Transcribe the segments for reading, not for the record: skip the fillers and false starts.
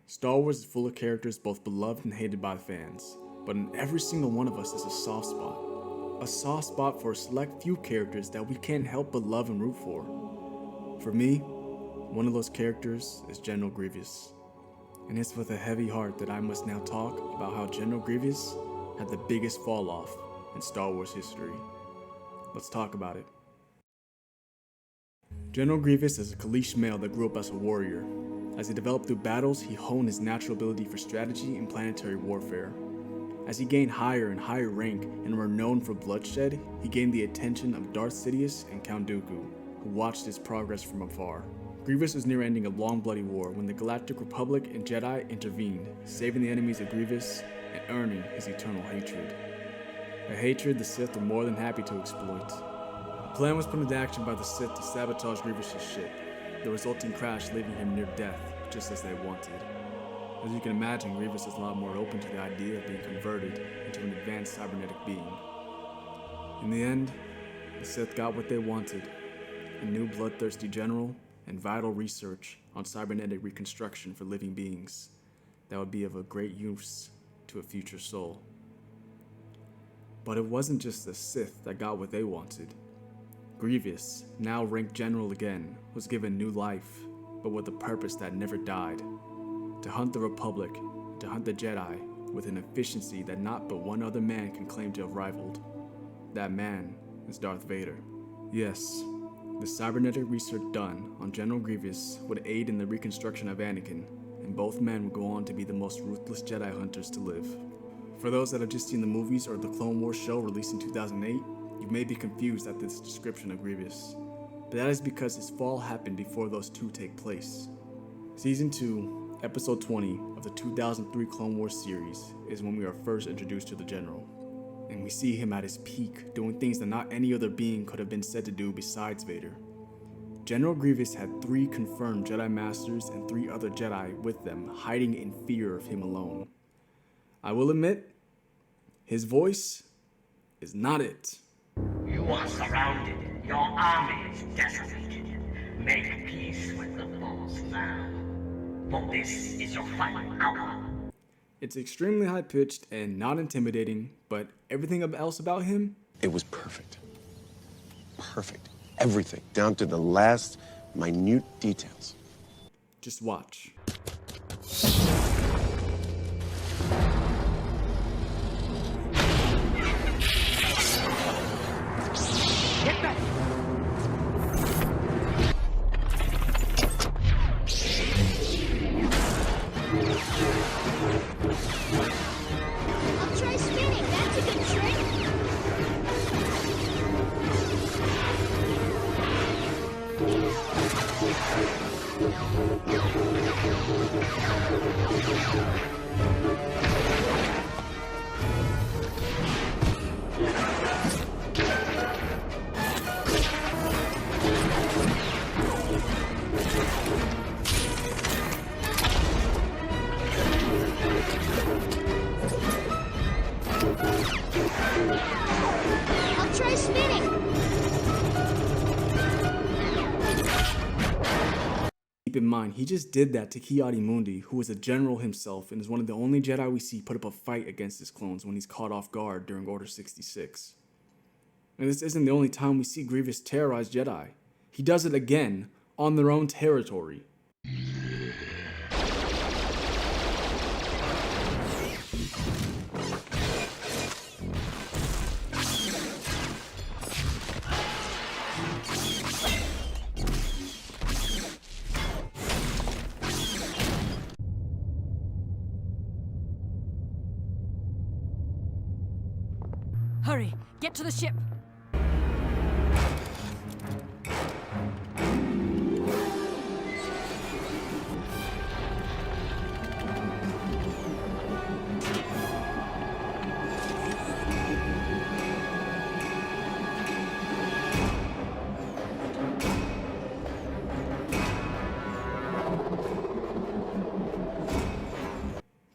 Star Wars is full of characters both beloved and hated by the fans, but in every single one of us is a soft spot. A soft spot for a select few characters that we can't help but love and root for. For me, one of those characters is General Grievous. And it's with a heavy heart that I must now talk about how General Grievous had the biggest fall off in Star Wars history. Let's talk about it. General Grievous is a Kaleesh male that grew up as a warrior. As he developed through battles, he honed his natural ability for strategy and planetary warfare. As he gained higher and higher rank and were known for bloodshed, he gained the attention of Darth Sidious and Count Dooku, who watched his progress from afar. Grievous was near ending a long bloody war when the Galactic Republic and Jedi intervened, saving the enemies of Grievous and earning his eternal hatred. A hatred the Sith were more than happy to exploit. A plan was put into action by the Sith to sabotage Grievous' ship, the resulting crash leaving him near death, just as they wanted. As you can imagine, Grievous is a lot more open to the idea of being converted into an advanced cybernetic being. In the end, the Sith got what they wanted, a new bloodthirsty general and vital research on cybernetic reconstruction for living beings that would be of a great use to a future soul. But it wasn't just the Sith that got what they wanted. Grievous, now ranked general again, was given new life, but with a purpose that never died: to hunt the Republic, to hunt the Jedi with an efficiency that not but one other man can claim to have rivaled. That man is Darth Vader. Yes, the cybernetic research done on General Grievous would aid in the reconstruction of Anakin, and both men would go on to be the most ruthless Jedi hunters to live. For those that have just seen the movies or the Clonewars show released in 2008, you may be confused at this description of Grievous, but that is because his fall happened before those two take place. Season 2, Episode 20 of the 2003 Clone Wars series is when we are first introduced to the General, and we see him at his peak, doing things that not any other being could have been said to do besides Vader. General Grievous had 3 confirmed Jedi Masters and 3 other Jedi with them, hiding in fear of him alone. I will admit, his voice is not it. You are surrounded. Your army is decimated. Make peace with the foes now, for this is your final hour. It's extremely high-pitched and not intimidating, but everything else about him? It was perfect. Perfect. Everything, down to the last minute details. Just watch. Get back! I'll try spinning. That's a good trick. I'll try spinning. Keep in mind, he just did that to Ki-Adi-Mundi, who is a general himself and is one of the only Jedi we see put up a fight against his clones when he's caught off guard during Order 66. And this isn't the only time we see Grievous terrorize Jedi. He does it again, on their own territory. Hurry, get to the ship.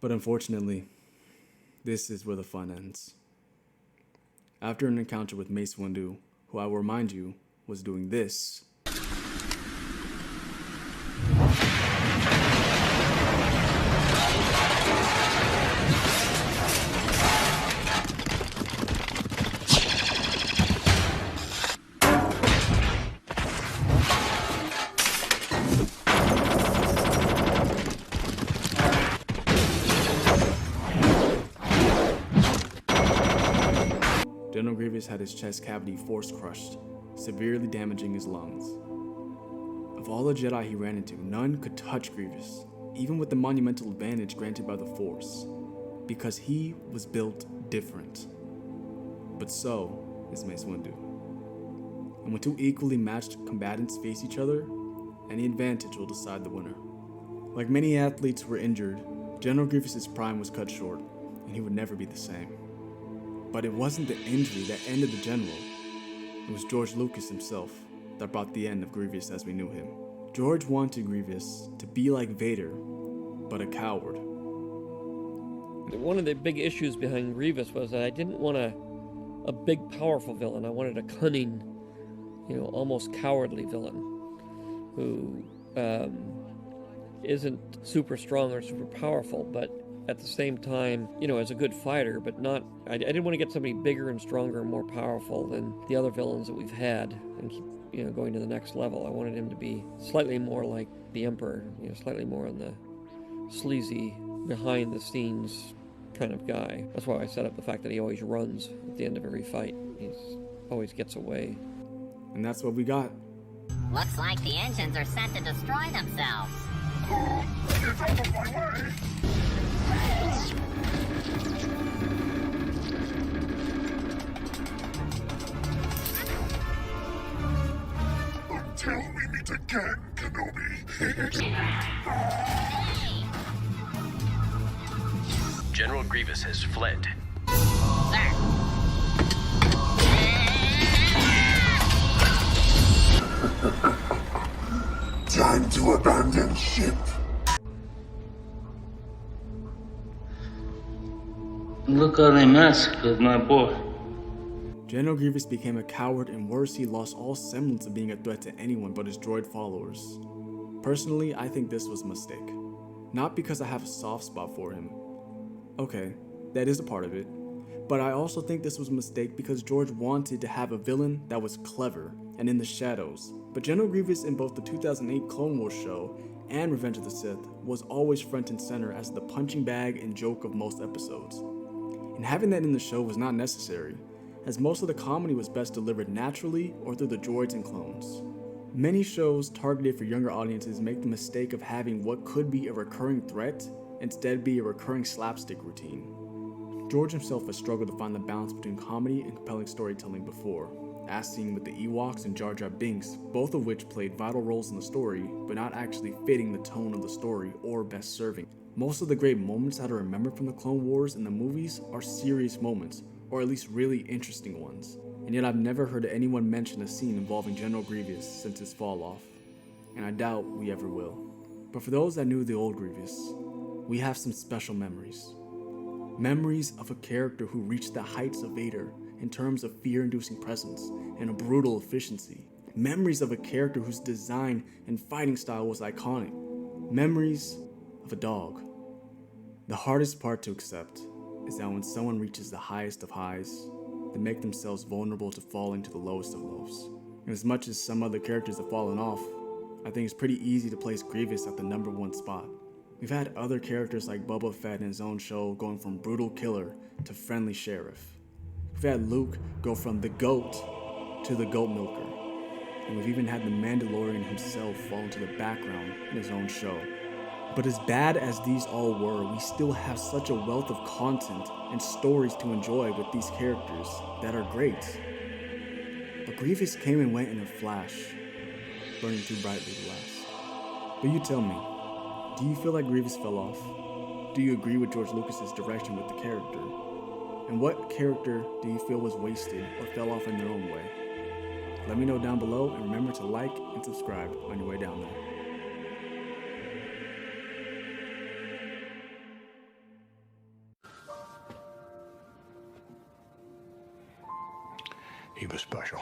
But unfortunately, this is where the fun ends. After an encounter with Mace Windu, who I will remind you was doing this, General Grievous had his chest cavity force crushed, severely damaging his lungs. Of all the Jedi he ran into, none could touch Grievous, even with the monumental advantage granted by the Force, because he was built different. But so is Mace Windu. And when two equally matched combatants face each other, any advantage will decide the winner. Like many athletes who were injured, General Grievous' prime was cut short, and he would never be the same. But it wasn't the injury that ended the General. It was George Lucas himself that brought the end of Grievous as we knew him. George wanted Grievous to be like Vader, but a coward. One of the big issues behind Grievous was that I didn't want a big, powerful villain. I wanted a cunning, almost cowardly villain who isn't super strong or super powerful, but at the same time, is a good fighter, but not. I didn't want to get somebody bigger and stronger and more powerful than the other villains that we've had and keep, going to the next level. I wanted him to be slightly more like the Emperor, slightly more on the sleazy, behind-the-scenes kind of guy. That's why I set up the fact that he always runs at the end of every fight. He always gets away. And that's what we got. Looks like the engines are set to destroy themselves. Get out of my way! Until we meet again, Kenobi. General Grievous has fled. Time to abandon ship. Look how they massacred my boy. General Grievous became a coward, and worse, he lost all semblance of being a threat to anyone but his droid followers. Personally, I think this was a mistake. Not because I have a soft spot for him. Okay, that is a part of it. But I also think this was a mistake because George wanted to have a villain that was clever and in the shadows. But General Grievous in both the 2008 Clonewars show and Revenge of the Sith was always front and center as the punching bag and joke of most episodes. And having that in the show was not necessary, as most of the comedy was best delivered naturally or through the droids and clones. Many shows targeted for younger audiences make the mistake of having what could be a recurring threat instead be a recurring slapstick routine. George himself has struggled to find the balance between comedy and compelling storytelling before, as seen with the Ewoks and Jar Jar Binks, both of which played vital roles in the story, but not actually fitting the tone of the story or best serving. Most of the great moments that I remember from the Clone Wars and the movies are serious moments, or at least really interesting ones. And yet I've never heard anyone mention a scene involving General Grievous since his fall off, and I doubt we ever will. But for those that knew the old Grievous, we have some special memories. Memories of a character who reached the heights of Vader in terms of fear-inducing presence and a brutal efficiency. Memories of a character whose design and fighting style was iconic. Memories of a dog. The hardest part to accept is that when someone reaches the highest of highs, they make themselves vulnerable to falling to the lowest of lows. And as much as some other characters have fallen off, I think it's pretty easy to place Grievous at the #1 spot. We've had other characters like Boba Fett in his own show going from brutal killer to friendly sheriff. We've had Luke go from the GOAT to the goat milker. And we've even had the Mandalorian himself fall into the background in his own show. But as bad as these all were, we still have such a wealth of content and stories to enjoy with these characters that are great. But Grievous came and went in a flash, burning too brightly to last. But you tell me, do you feel like Grievous fell off? Do you agree with George Lucas's direction with the character? And what character do you feel was wasted or fell off in their own way? Let me know down below, and remember to like and subscribe on your way down there. He was special.